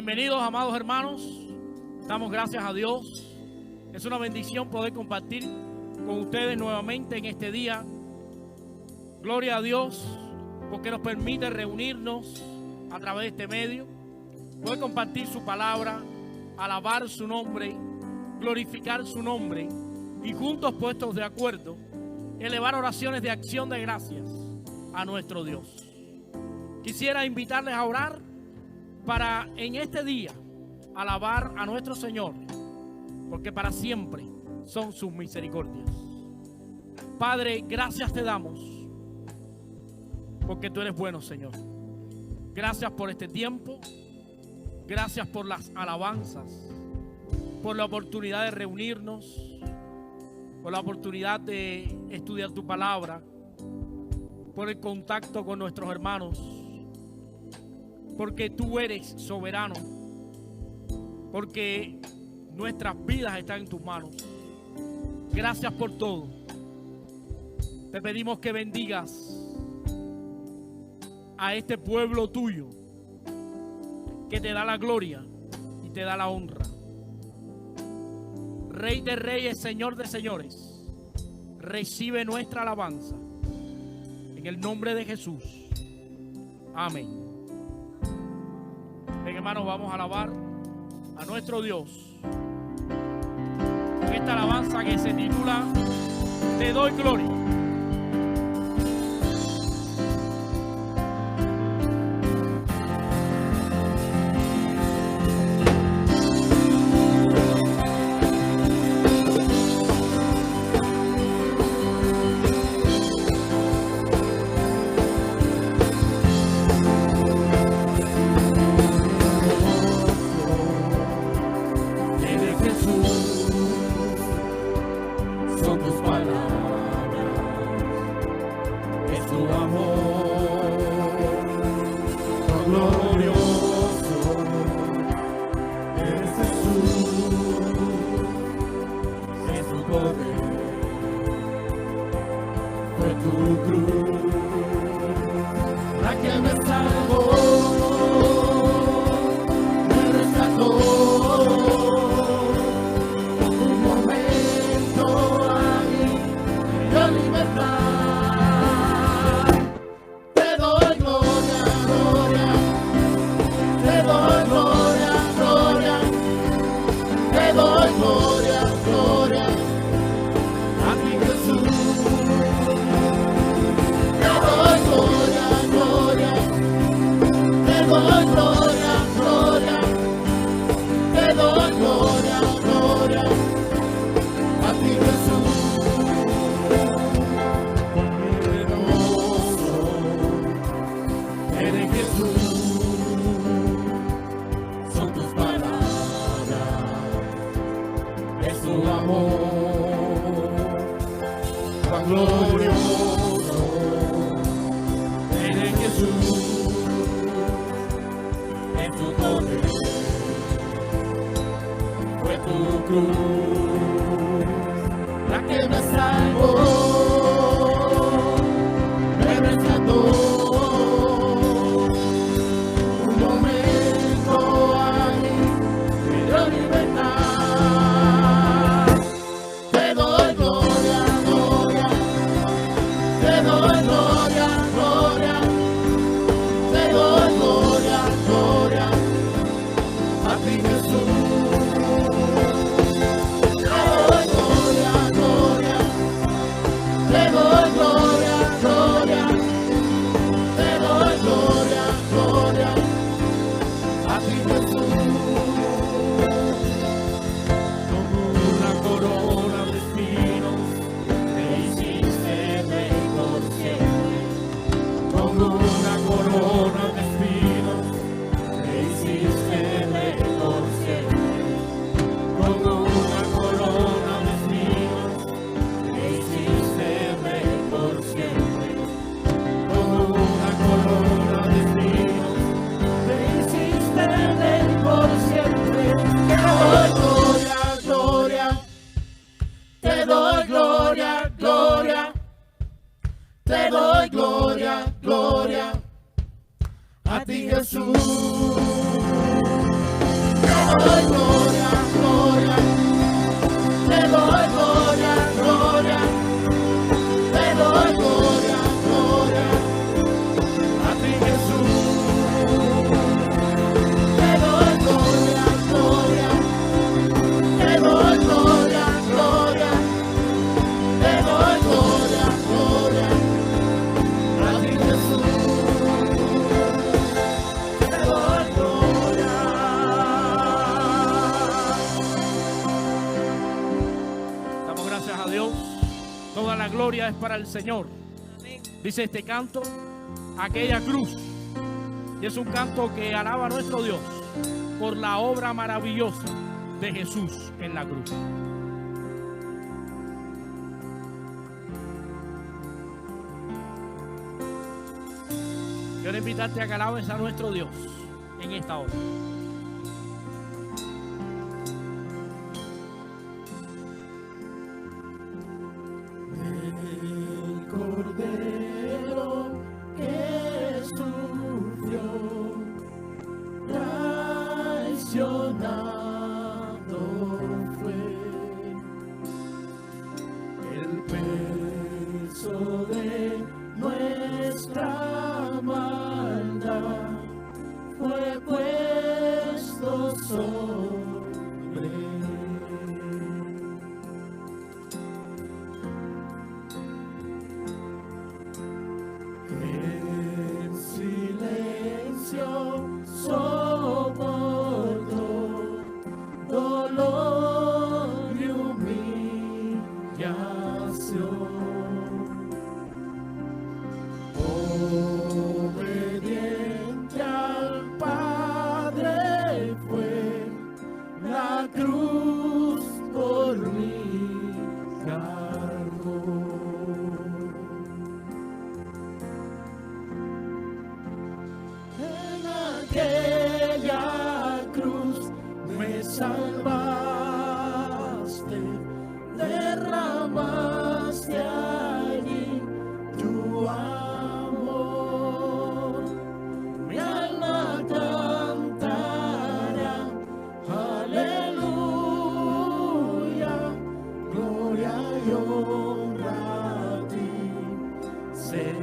Bienvenidos, amados hermanos. Damos gracias a Dios. Es una bendición poder compartir con ustedes nuevamente en este día. Gloria a Dios porque nos permite reunirnos a través de este medio, poder compartir su palabra, alabar su nombre, glorificar su nombre y juntos puestos de acuerdo, elevar oraciones de acción de gracias a nuestro Dios. Quisiera invitarles a orar para en este día alabar a nuestro Señor, porque para siempre son sus misericordias. Padre, gracias te damos, porque tú eres bueno, Señor. Gracias por este tiempo, gracias por las alabanzas, por la oportunidad de reunirnos, por la oportunidad de estudiar tu palabra, por el contacto con nuestros hermanos, porque tú eres soberano, porque nuestras vidas están en tus manos. Gracias por todo. Te pedimos que bendigas a este pueblo tuyo, que te da la gloria y te da la honra. Rey de reyes, Señor de señores, recibe nuestra alabanza en el nombre de Jesús. Amén. Bien, hermanos, vamos a alabar a nuestro Dios en esta alabanza que se titula Te doy gloria. Corona de espinos, me hiciste rey por siempre. doy gloria, gloria. Te doy gloria, gloria. Te doy gloria, gloria. A ti, Jesús. Te doy gloria, gloria. Te doy gloria, gloria. Te doy gloria, gloria. A ti, Jesús. Te doy gloria. Damos gracias a Dios. Toda la gloria es para el Señor. Dice este canto, aquella cruz. Y es un canto que alaba a nuestro Dios por la obra maravillosa de Jesús en la cruz. Quiero invitarte a que alabes a nuestro Dios en esta hora. El Cordero que sufrió, traicionado fue, el peso de nuestra maldad fue puesto sobre él. En silencio soportó dolor y humillación. Obediente al Padre fue, la cruz por mí cargó. En aquella cruz me salvaste, derramaste allí tu amor. Mi alma cantará, aleluya, gloria y honra a ti, Señor.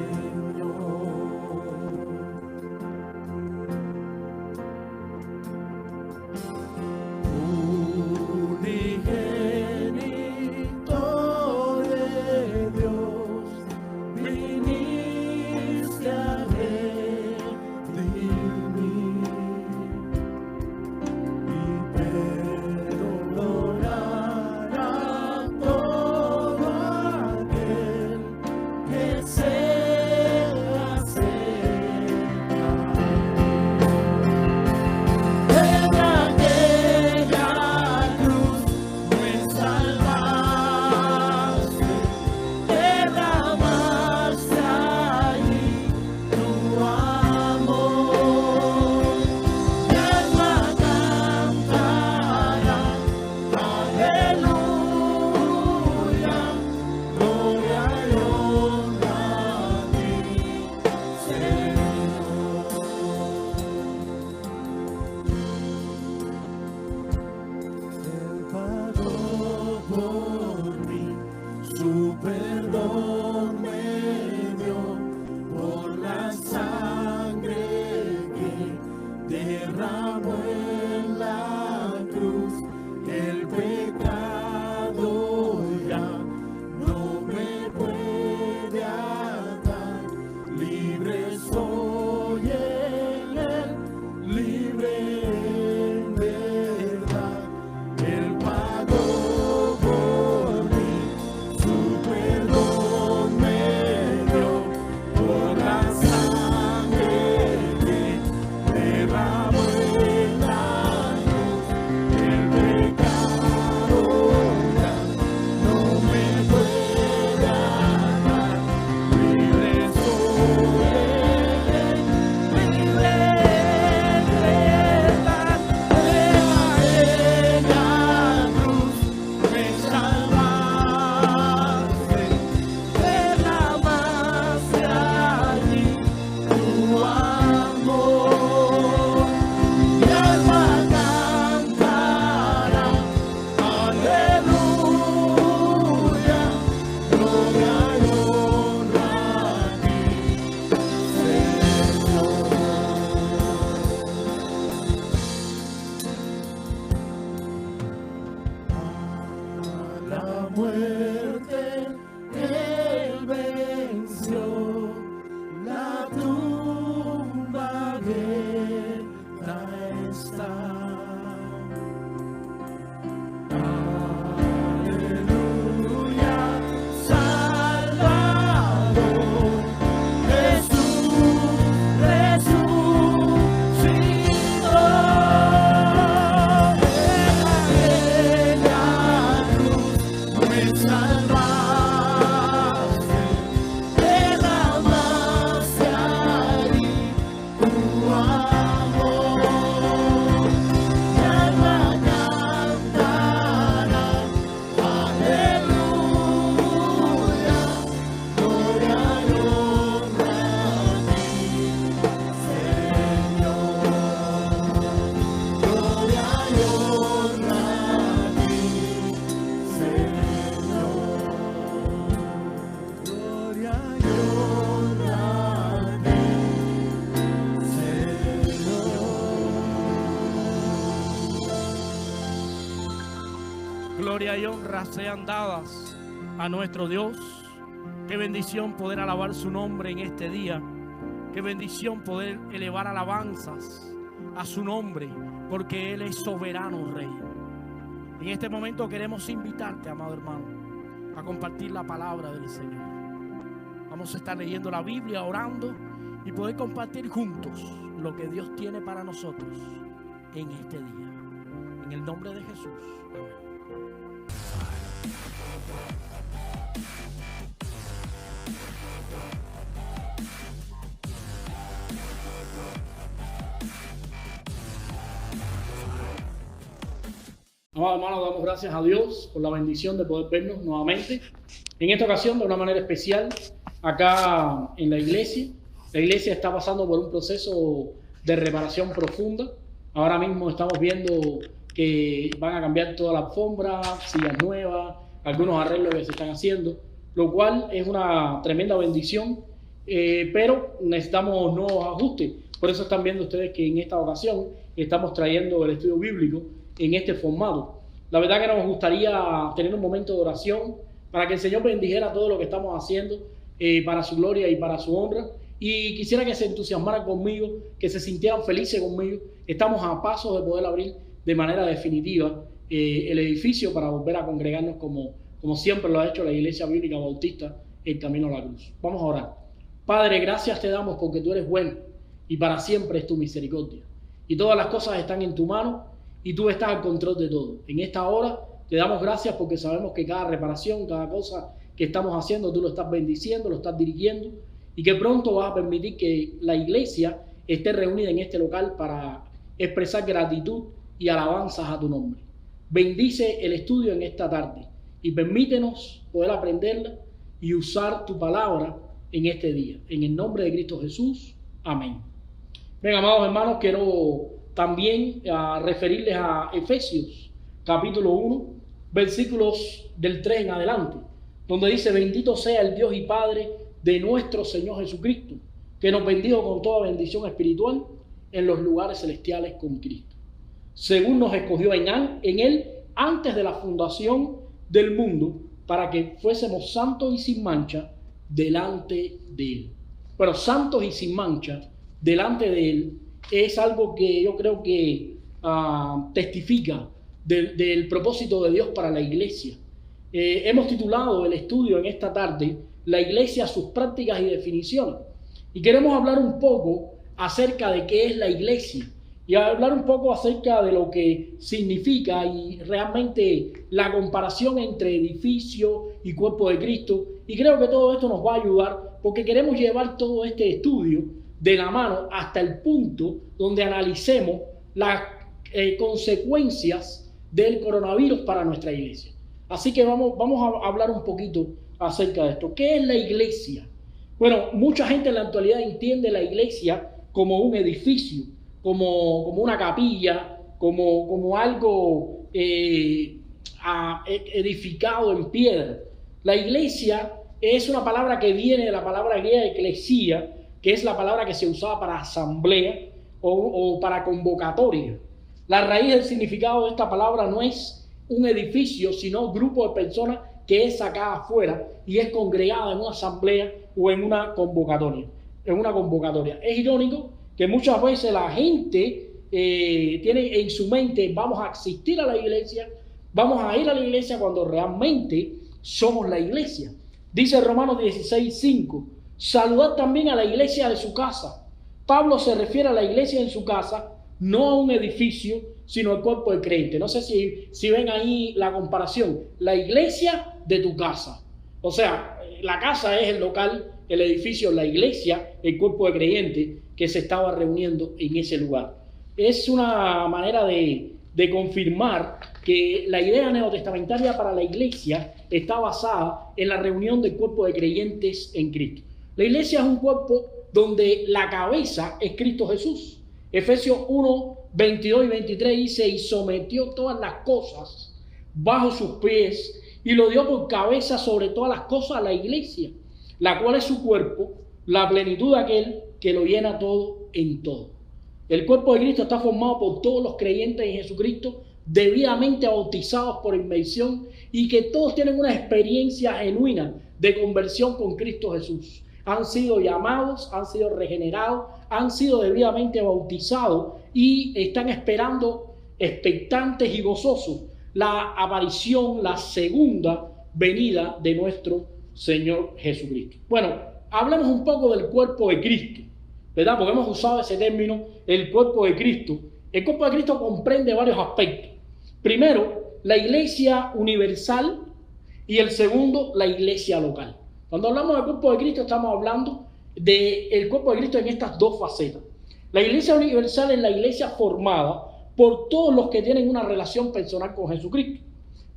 muerte Él venció, la tumba abierta está. Gloria y honra sean dadas a nuestro Dios. Qué bendición poder alabar su nombre en este día. Qué bendición poder elevar alabanzas a su nombre, porque Él es soberano Rey. En este momento queremos invitarte, amado hermano, a compartir la palabra del Señor. Vamos a estar leyendo la Biblia, orando y poder compartir juntos lo que Dios tiene para nosotros en este día. En el nombre de Jesús. Amén. Amados hermanos, damos gracias a Dios por la bendición de poder vernos nuevamente. En esta ocasión, de una manera especial, acá en la iglesia. La iglesia está pasando por un proceso de reparación profunda. Ahora mismo estamos viendo que van a cambiar toda la alfombra, sillas nuevas, algunos arreglos que se están haciendo, lo cual es una tremenda bendición, pero necesitamos nuevos ajustes. Por eso están viendo ustedes que en esta ocasión estamos trayendo el estudio bíblico en este formato. La verdad que nos gustaría tener un momento de oración para que el Señor bendijera todo lo que estamos haciendo para su gloria y para su honra. Y quisiera que se entusiasmaran conmigo, que se sintieran felices conmigo. Estamos a pasos de poder abrir de manera definitiva el edificio para volver a congregarnos como siempre lo ha hecho la Iglesia Bíblica Bautista, el Camino a la Cruz. Vamos a orar. Padre, gracias te damos porque tú eres bueno y para siempre es tu misericordia. Y todas las cosas están en tu mano y tú estás al control de todo. En esta hora te damos gracias porque sabemos que cada reparación, cada cosa que estamos haciendo, tú lo estás bendiciendo, lo estás dirigiendo y que pronto vas a permitir que la iglesia esté reunida en este local para expresar gratitud y alabanzas a tu nombre. Bendice el estudio en esta tarde y permítenos poder aprenderla y usar tu palabra en este día. En el nombre de Cristo Jesús. Amén. Bien, amados hermanos, quiero también referirles a Efesios capítulo 1, versículos del 3 en adelante, donde dice: bendito sea el Dios y Padre de nuestro Señor Jesucristo, que nos bendijo con toda bendición espiritual en los lugares celestiales con Cristo, según nos escogió en Él antes de la fundación del mundo, para que fuésemos santos y sin mancha delante de Él. Pero santos y sin mancha delante de Él es algo que yo creo que testifica del propósito de Dios para la iglesia. Hemos titulado el estudio en esta tarde La Iglesia, sus prácticas y definiciones. Y queremos hablar un poco acerca de qué es la iglesia y hablar un poco acerca de lo que significa y realmente la comparación entre edificio y cuerpo de Cristo. Y creo que todo esto nos va a ayudar porque queremos llevar todo este estudio de la mano hasta el punto donde analicemos las consecuencias del coronavirus para nuestra iglesia. Así que vamos a hablar un poquito acerca de esto. ¿Qué es la iglesia? Bueno, mucha gente en la actualidad entiende la iglesia como un edificio, como una capilla, como algo edificado en piedra. La iglesia es una palabra que viene de la palabra griega eclesia, que es la palabra que se usaba para asamblea o para convocatoria. La raíz del significado de esta palabra no es un edificio, sino un grupo de personas que es sacada afuera y es congregada en una asamblea o en una convocatoria. Es irónico que muchas veces la gente tiene en su mente, vamos a asistir a la iglesia, vamos a ir a la iglesia cuando realmente somos la iglesia. Dice Romanos 16:5, saludad también a la iglesia de su casa. Pablo se refiere a la iglesia en su casa, no a un edificio, sino al cuerpo de creyentes. No sé si ven ahí la comparación. La iglesia de tu casa. O sea, la casa es el local, el edificio, la iglesia, el cuerpo de creyentes que se estaba reuniendo en ese lugar. Es una manera de confirmar que la idea neotestamentaria para la iglesia está basada en la reunión del cuerpo de creyentes en Cristo. La iglesia es un cuerpo donde la cabeza es Cristo Jesús. Efesios 1, 22 y 23 dice, y sometió todas las cosas bajo sus pies y lo dio por cabeza sobre todas las cosas a la iglesia, la cual es su cuerpo, la plenitud de aquel que lo llena todo en todo. El cuerpo de Cristo está formado por todos los creyentes en Jesucristo, debidamente bautizados por inmersión y que todos tienen una experiencia genuina de conversión con Cristo Jesús. Han sido llamados, han sido regenerados, han sido debidamente bautizados y están esperando, expectantes y gozosos, la aparición, la segunda venida de nuestro Señor Jesucristo. Bueno, hablemos un poco del cuerpo de Cristo, ¿verdad? Porque hemos usado ese término, el cuerpo de Cristo. El cuerpo de Cristo comprende varios aspectos. Primero, la iglesia universal y el segundo, la iglesia local. Cuando hablamos del cuerpo de Cristo estamos hablando del cuerpo de Cristo en estas dos facetas. La iglesia universal es la iglesia formada por todos los que tienen una relación personal con Jesucristo.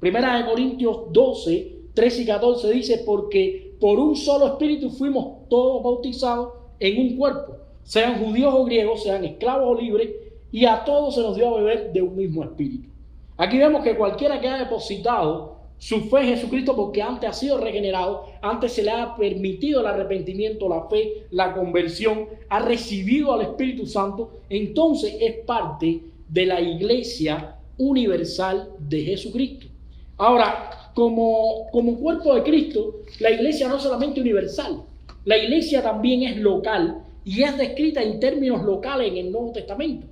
Primera de Corintios 12, 13 y 14 dice, porque por un solo espíritu fuimos todos bautizados en un cuerpo, sean judíos o griegos, sean esclavos o libres, y a todos se nos dio a beber de un mismo espíritu. Aquí vemos que cualquiera que haya depositado su fe en Jesucristo porque antes ha sido regenerado, antes se le ha permitido el arrepentimiento, la fe, la conversión, ha recibido al Espíritu Santo, entonces es parte de la iglesia universal de Jesucristo. Ahora, como cuerpo de Cristo, la iglesia no es solamente universal, la iglesia también es local y es descrita en términos locales en el Nuevo Testamento.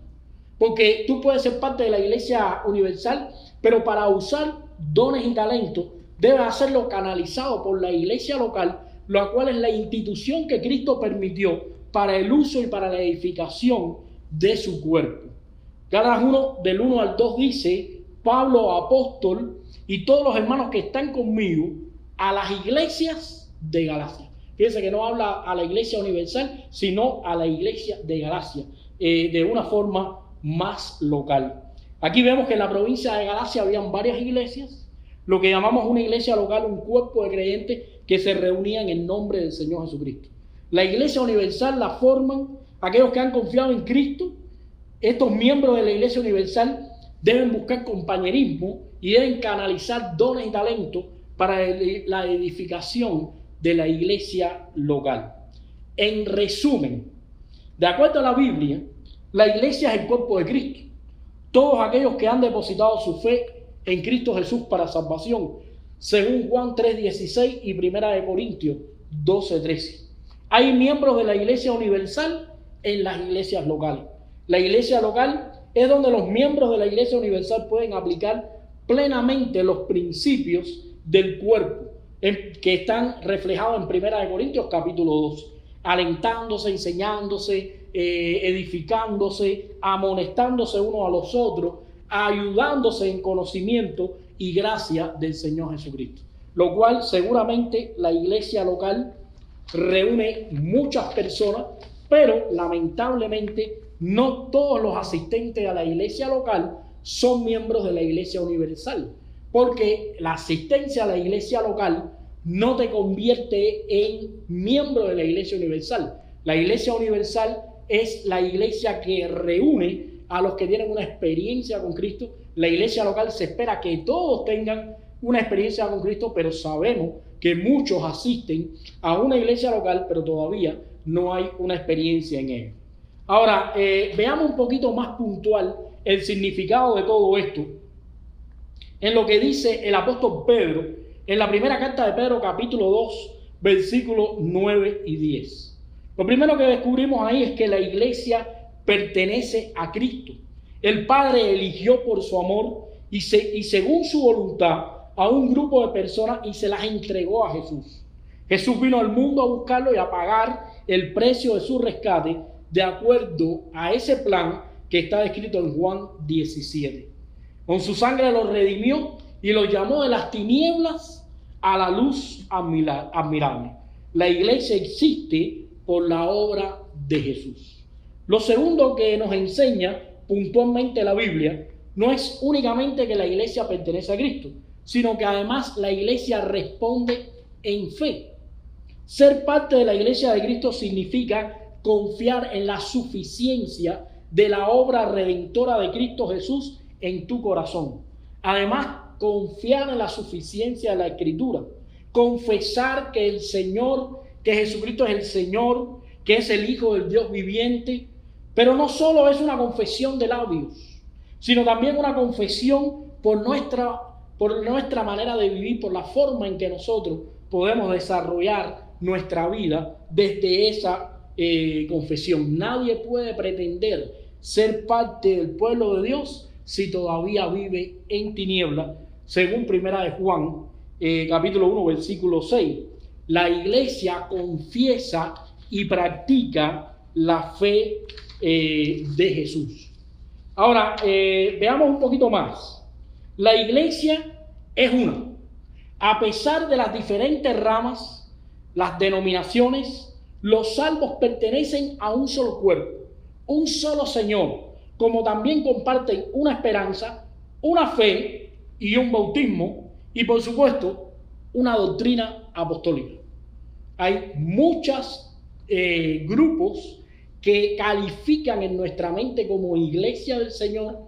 Porque tú puedes ser parte de la iglesia universal, pero para usar dones y talentos debes hacerlo canalizado por la iglesia local, la cual es la institución que Cristo permitió para el uso y para la edificación de su cuerpo. Cada uno del 1 al 2 dice, Pablo, apóstol, y todos los hermanos que están conmigo, a las iglesias de Galacia. Fíjense que no habla a la iglesia universal, sino a la iglesia de Galacia, de una forma más local. Aquí vemos que en la provincia de Galacia habían varias iglesias, lo que llamamos una iglesia local, un cuerpo de creyentes que se reunían en nombre del Señor Jesucristo. La iglesia universal la forman aquellos que han confiado en Cristo. Estos miembros de la iglesia universal deben buscar compañerismo y deben canalizar dones y talentos para la edificación de la iglesia local. En resumen, de acuerdo a la Biblia, la iglesia es el cuerpo de Cristo. Todos aquellos que han depositado su fe en Cristo Jesús para salvación, según Juan 3:16 y 1 Corintios 12:13. Hay miembros de la iglesia universal en las iglesias locales. La iglesia local es donde los miembros de la iglesia universal pueden aplicar plenamente los principios del cuerpo que están reflejados en 1 Corintios capítulo 2, alentándose, enseñándose, edificándose, amonestándose unos a los otros, ayudándose en conocimiento y gracia del Señor Jesucristo. Lo cual seguramente la iglesia local reúne muchas personas, pero lamentablemente no todos los asistentes a la iglesia local son miembros de la iglesia universal, porque la asistencia a la iglesia local no te convierte en miembro de la iglesia universal. La iglesia universal es la iglesia que reúne a los que tienen una experiencia con Cristo. La iglesia local se espera que todos tengan una experiencia con Cristo, pero sabemos que muchos asisten a una iglesia local, pero todavía no hay una experiencia en ello. Ahora, veamos un poquito más puntual el significado de todo esto en lo que dice el apóstol Pedro en la primera carta de Pedro, capítulo 2, versículos 9 y 10. Lo primero que descubrimos ahí es que la iglesia pertenece a Cristo. El Padre eligió por su amor y según su voluntad a un grupo de personas y se las entregó a Jesús. Jesús vino al mundo a buscarlo y a pagar el precio de su rescate de acuerdo a ese plan que está descrito en Juan 17. Con su sangre los redimió y los llamó de las tinieblas a la luz admirable. La iglesia existe por la obra de Jesús. Lo segundo que nos enseña puntualmente la Biblia no es únicamente que la iglesia pertenece a Cristo, sino que además la iglesia responde en fe. Ser parte de la iglesia de Cristo significa confiar en la suficiencia de la obra redentora de Cristo Jesús en tu corazón. Además, confiar en la suficiencia de la Escritura. Confesar que el Señor, que Jesucristo es el Señor, que es el Hijo del Dios viviente. Pero no solo es una confesión de labios, sino también una confesión por nuestra manera de vivir, por la forma en que nosotros podemos desarrollar nuestra vida desde esa confesión. Nadie puede pretender ser parte del pueblo de Dios si todavía vive en tinieblas, según Primera de Juan, capítulo 1, versículo 6. La iglesia confiesa y practica la fe de Jesús. Ahora, veamos un poquito más. La iglesia es una. A pesar de las diferentes ramas, las denominaciones, los salvos pertenecen a un solo cuerpo, un solo Señor, como también comparten una esperanza, una fe y un bautismo, y por supuesto, una doctrina apostólica. Hay muchos grupos que califican en nuestra mente como iglesia del Señor,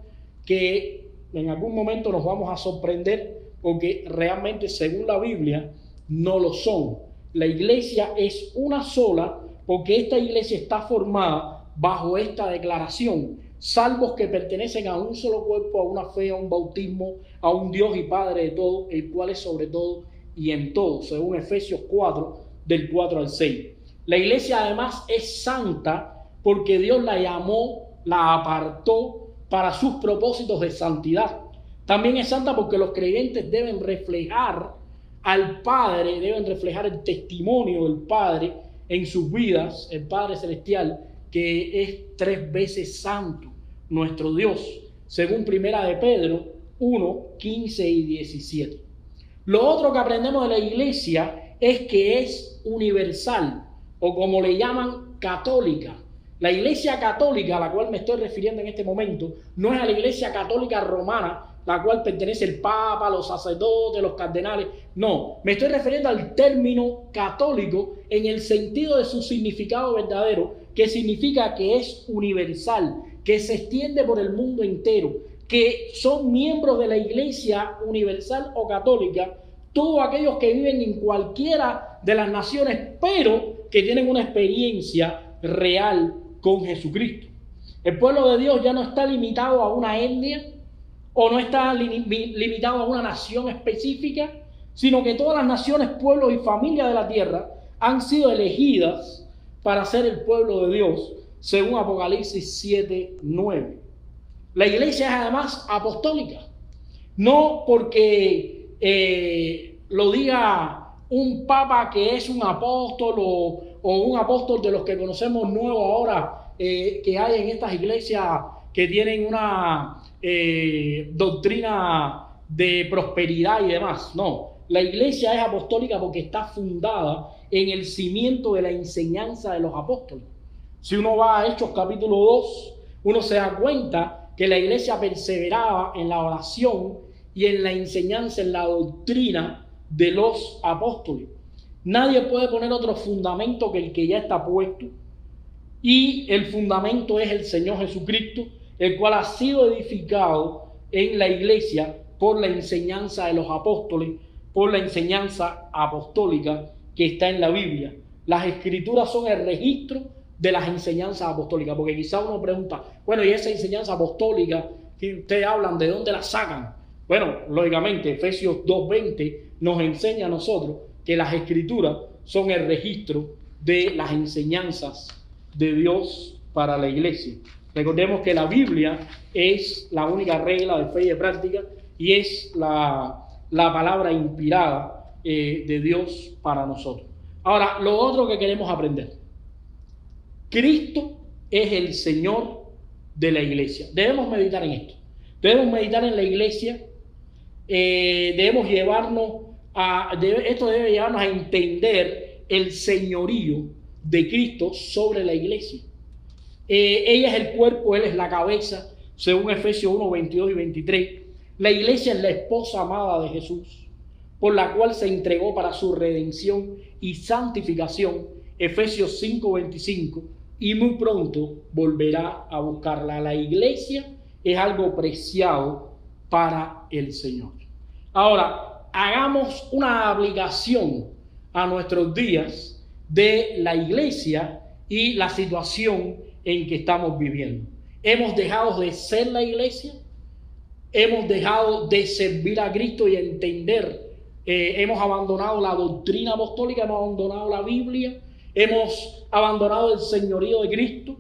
que en algún momento nos vamos a sorprender porque realmente, según la Biblia, no lo son. La iglesia es una sola porque esta iglesia está formada bajo esta declaración: salvos que pertenecen a un solo cuerpo, a una fe, a un bautismo, a un Dios y Padre de todo, el cual es sobre todo y en todo, según Efesios 4, del 4 al 6. La iglesia además es santa porque Dios la llamó, la apartó para sus propósitos de santidad. También es santa porque los creyentes deben reflejar al Padre, deben reflejar el testimonio del Padre en sus vidas, el Padre Celestial, que es 3 veces santo, nuestro Dios, según Primera de Pedro 1, 15 y 17. Lo otro que aprendemos de la iglesia es que es universal, o como le llaman, católica. La iglesia católica a la cual me estoy refiriendo en este momento no es a la iglesia católica romana, la cual pertenece el Papa, los sacerdotes, los cardenales. No, me estoy refiriendo al término católico en el sentido de su significado verdadero, que significa que es universal, que se extiende por el mundo entero, que son miembros de la iglesia universal o católica todos aquellos que viven en cualquiera de las naciones, pero que tienen una experiencia real con Jesucristo. El pueblo de Dios ya no está limitado a una etnia o no está limitado a una nación específica, sino que todas las naciones, pueblos y familias de la tierra han sido elegidas para ser el pueblo de Dios, según Apocalipsis 7, 9. La iglesia es además apostólica, no porque lo diga un papa que es un apóstol o un apóstol de los que conocemos nuevos ahora, que hay en estas iglesias que tienen una doctrina de prosperidad y demás. No, la iglesia es apostólica porque está fundada en el cimiento de la enseñanza de los apóstoles. Si uno va a Hechos capítulo 2, uno se da cuenta que la iglesia perseveraba en la oración y en la enseñanza, en la doctrina de los apóstoles. Nadie puede poner otro fundamento que el que ya está puesto, y el fundamento es el Señor Jesucristo, el cual ha sido edificado en la iglesia por la enseñanza de los apóstoles, por la enseñanza apostólica que está en la Biblia. Las escrituras son el registro de las enseñanzas apostólicas, porque quizá uno pregunta, bueno, y esa enseñanza apostólica que ustedes hablan, ¿de dónde la sacan? Bueno, lógicamente, Efesios 2:20 nos enseña a nosotros que las Escrituras son el registro de las enseñanzas de Dios para la iglesia. Recordemos que la Biblia es la única regla de fe y de práctica y es la palabra inspirada de Dios para nosotros. Ahora, lo otro que queremos aprender. Cristo es el Señor de la iglesia. Debemos meditar en esto. Debemos meditar en la iglesia. Debemos llevarnos esto debe llevarnos a entender el señorío de Cristo sobre la iglesia. Ella es el cuerpo, Él es la cabeza, según Efesios 1, 22 y 23. La iglesia es la esposa amada de Jesús, por la cual se entregó para su redención y santificación, Efesios 5, 25, y muy pronto volverá a buscarla. La iglesia es algo preciado para el Señor. Ahora, hagamos una aplicación a nuestros días de la iglesia y la situación en que estamos viviendo. ¿Hemos dejado de ser la iglesia? ¿Hemos dejado de servir a Cristo y entender? ¿Hemos abandonado la doctrina apostólica? ¿Hemos abandonado la Biblia? ¿Hemos abandonado el señorío de Cristo?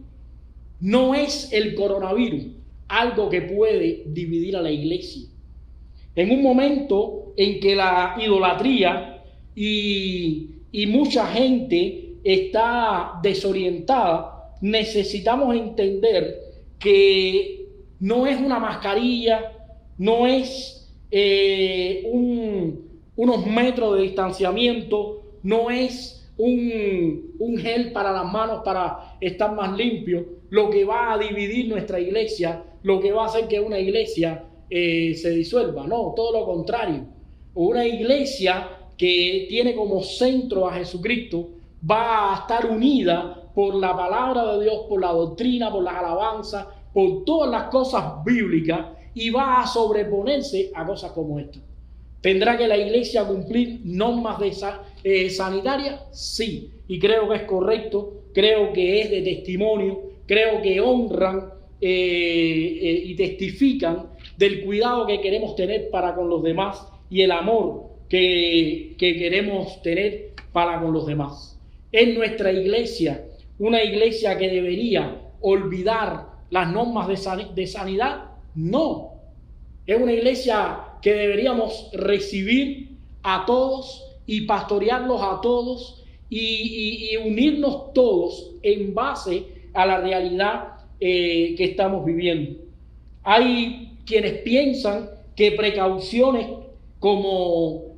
No es el coronavirus algo que puede dividir a la iglesia. En un momento en que la idolatría y mucha gente está desorientada, necesitamos entender que no es una mascarilla, no es unos metros de distanciamiento, no es un gel para las manos para estar más limpio, lo que va a dividir nuestra iglesia, lo que va a hacer que una iglesia se disuelva. No, todo lo contrario. Una iglesia que tiene como centro a Jesucristo va a estar unida por la palabra de Dios, por la doctrina, por las alabanzas, por todas las cosas bíblicas, y va a sobreponerse a cosas como esta. ¿Tendrá que la iglesia cumplir normas sanitarias? Sí, y creo que es correcto, creo que es de testimonio, creo que honran y testifican del cuidado que queremos tener para con los demás y el amor que queremos tener para con los demás. ¿Es nuestra iglesia una iglesia que debería olvidar las normas de sanidad? No. Es una iglesia que deberíamos recibir a todos y pastorearlos a todos y unirnos todos en base a la realidad que estamos viviendo. Hay quienes piensan que precauciones como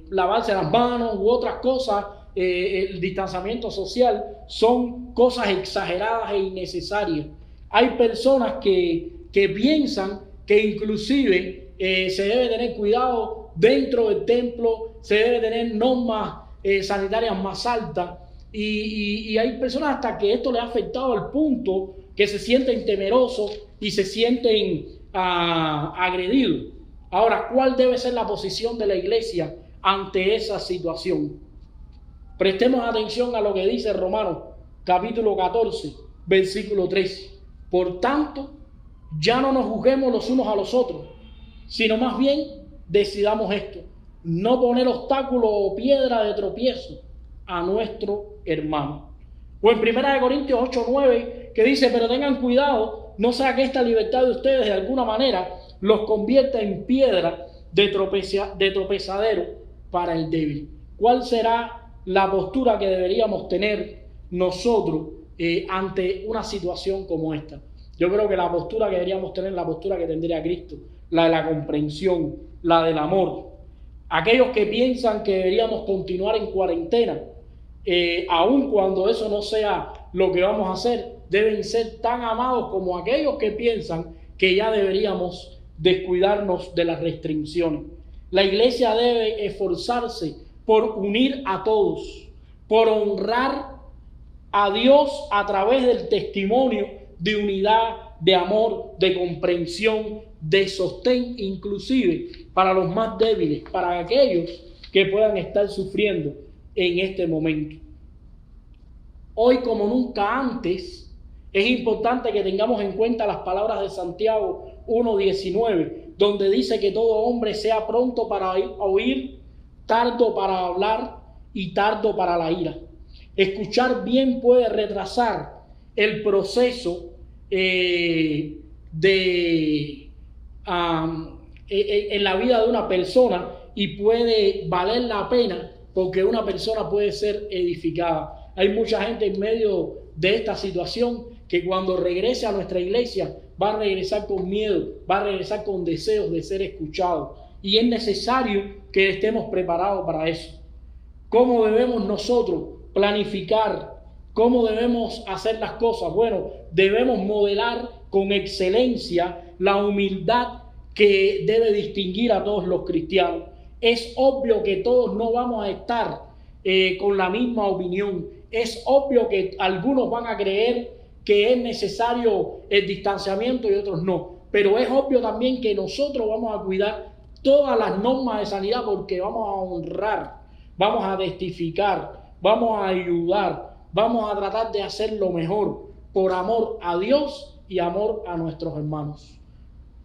lavarse las manos u otras cosas, el distanciamiento social, son cosas exageradas e innecesarias. Hay personas que piensan que inclusive se debe tener cuidado dentro del templo, se debe tener normas sanitarias más altas, y hay personas hasta que esto les ha afectado al punto que se sienten temerosos y se sienten agredidos. Ahora, ¿cuál debe ser la posición de la iglesia ante esa situación? Prestemos atención a lo que dice Romanos capítulo 14, versículo 13. Por tanto, ya no nos juzguemos los unos a los otros, sino más bien decidamos esto: no poner obstáculo o piedra de tropiezo a nuestro hermano. O en 1 Corintios 8, 9, que dice: pero tengan cuidado, no sea que esta libertad de ustedes de alguna manera los convierta en piedra de tropezadero para el débil. ¿Cuál será la postura que deberíamos tener nosotros ante una situación como esta? Yo creo que la postura que deberíamos tener, la postura que tendría Cristo, la de la comprensión, la del amor. Aquellos que piensan que deberíamos continuar en cuarentena, aun cuando eso no sea lo que vamos a hacer, deben ser tan amados como aquellos que piensan que ya deberíamos descuidarnos de las restricciones. La iglesia debe esforzarse por unir a todos, por honrar a Dios a través del testimonio de unidad, de amor, de comprensión, de sostén, inclusive para los más débiles, para aquellos que puedan estar sufriendo en este momento. Hoy, como nunca antes, es importante que tengamos en cuenta las palabras de Santiago 1:19, donde dice que todo hombre sea pronto para oír, tardo para hablar y tardo para la ira. Escuchar bien puede retrasar el proceso en la vida de una persona y puede valer la pena porque una persona puede ser edificada. Hay mucha gente en medio de esta situación que cuando regrese a nuestra iglesia va a regresar con miedo, va a regresar con deseos de ser escuchado. Y es necesario que estemos preparados para eso. ¿Cómo debemos nosotros planificar? ¿Cómo debemos hacer las cosas? Bueno, debemos modelar con excelencia la humildad que debe distinguir a todos los cristianos. Es obvio que todos no vamos a estar con la misma opinión. Es obvio que algunos van a creer que es necesario el distanciamiento y otros no. Pero es obvio también que nosotros vamos a cuidar todas las normas de sanidad porque vamos a honrar, vamos a testificar, vamos a ayudar, vamos a tratar de hacer lo mejor por amor a Dios y amor a nuestros hermanos.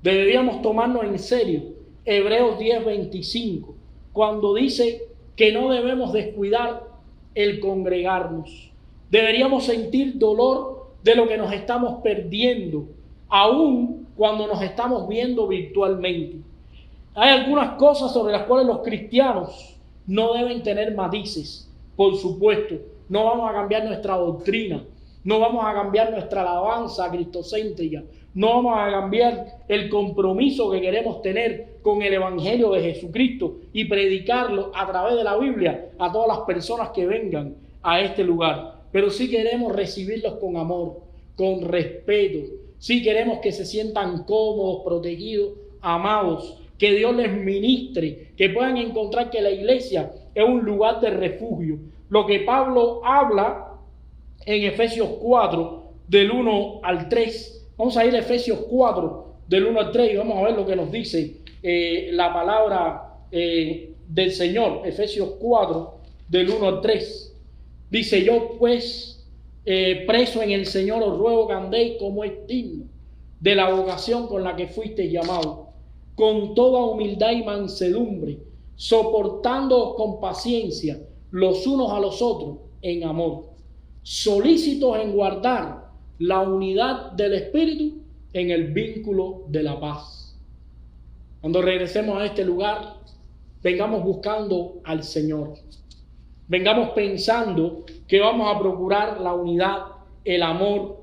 Deberíamos tomarnos en serio Hebreos 10:25, cuando dice que no debemos descuidar el congregarnos. Deberíamos sentir dolor de lo que nos estamos perdiendo, aun cuando nos estamos viendo virtualmente. Hay algunas cosas sobre las cuales los cristianos no deben tener matices. Por supuesto, no vamos a cambiar nuestra doctrina, no vamos a cambiar nuestra alabanza cristocéntrica, no vamos a cambiar el compromiso que queremos tener con el Evangelio de Jesucristo y predicarlo a través de la Biblia a todas las personas que vengan a este lugar. Pero sí queremos recibirlos con amor, con respeto. Sí queremos que se sientan cómodos, protegidos, amados, que Dios les ministre, que puedan encontrar que la iglesia es un lugar de refugio. Lo que Pablo habla en Efesios 4, del 1 al 3. Vamos a ir a Efesios 4, del 1 al 3 y vamos a ver lo que nos dice la palabra del Señor. Efesios 4, del 1 al 3. Dice: yo pues, preso en el Señor, os ruego que andéis como es digno de la vocación con la que fuisteis llamados, con toda humildad y mansedumbre, soportándoos con paciencia los unos a los otros en amor, solícitos en guardar la unidad del Espíritu en el vínculo de la paz. Cuando regresemos a este lugar, vengamos buscando al Señor. Vengamos pensando que vamos a procurar la unidad, el amor,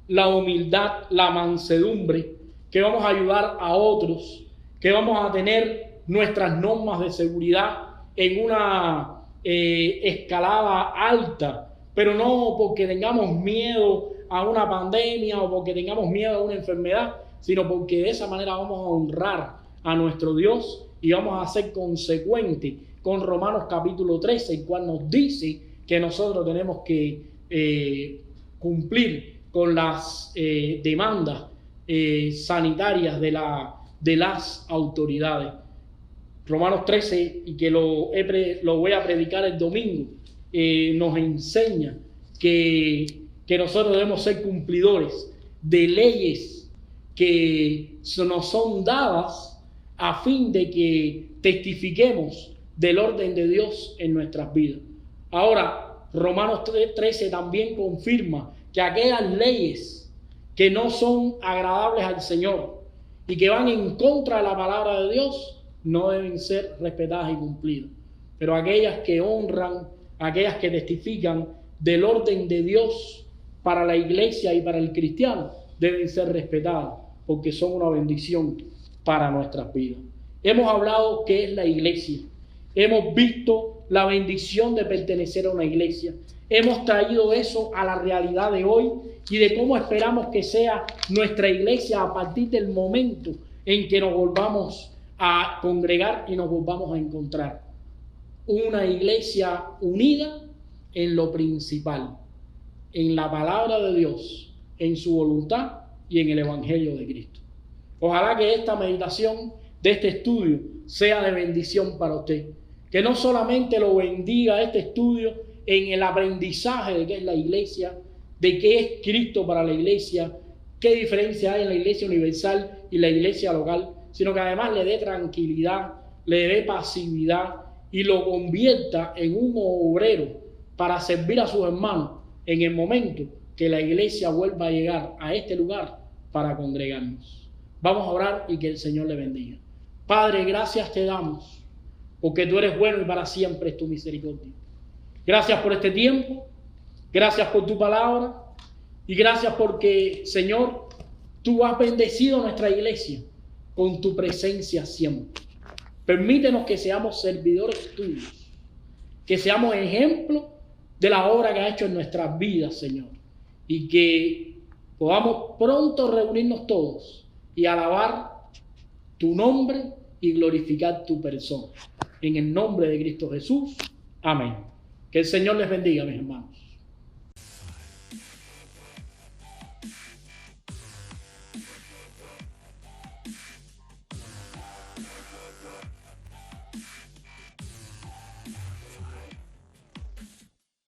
la humildad, la mansedumbre, que vamos a ayudar a otros, que vamos a tener nuestras normas de seguridad en una escalada alta, pero no porque tengamos miedo a una pandemia o porque tengamos miedo a una enfermedad, sino porque de esa manera vamos a honrar a nuestro Dios y vamos a ser consecuentes con Romanos capítulo 13, el cual nos dice que nosotros tenemos que cumplir con las demandas sanitarias de las autoridades. Romanos 13, y que lo voy a predicar el domingo, nos enseña que nosotros debemos ser cumplidores de leyes que nos son dadas a fin de que testifiquemos del orden de Dios en nuestras vidas. Ahora, Romanos 13 también confirma que aquellas leyes que no son agradables al Señor y que van en contra de la palabra de Dios no deben ser respetadas y cumplidas. Pero aquellas que honran, aquellas que testifican del orden de Dios para la iglesia y para el cristiano, deben ser respetadas porque son una bendición para nuestras vidas. Hemos hablado qué es la iglesia. Hemos visto la bendición de pertenecer a una iglesia. Hemos traído eso a la realidad de hoy y de cómo esperamos que sea nuestra iglesia a partir del momento en que nos volvamos a congregar y nos volvamos a encontrar. Una iglesia unida en lo principal, en la palabra de Dios, en su voluntad y en el Evangelio de Cristo. Ojalá que esta meditación de este estudio sea de bendición para usted. Que no solamente lo bendiga este estudio en el aprendizaje de qué es la iglesia, de qué es Cristo para la iglesia, qué diferencia hay en la iglesia universal y la iglesia local, sino que además le dé tranquilidad, le dé pasividad y lo convierta en un obrero para servir a sus hermanos en el momento que la iglesia vuelva a llegar a este lugar para congregarnos. Vamos a orar y que el Señor le bendiga. Padre, gracias te damos porque tú eres bueno y para siempre es tu misericordia. Gracias por este tiempo, gracias por tu palabra y gracias porque, Señor, tú has bendecido nuestra iglesia con tu presencia siempre. Permítenos que seamos servidores tuyos, que seamos ejemplo de la obra que has hecho en nuestras vidas, Señor, y que podamos pronto reunirnos todos y alabar tu nombre y glorificar tu persona. En el nombre de Cristo Jesús. Amén. Que el Señor les bendiga, mis hermanos.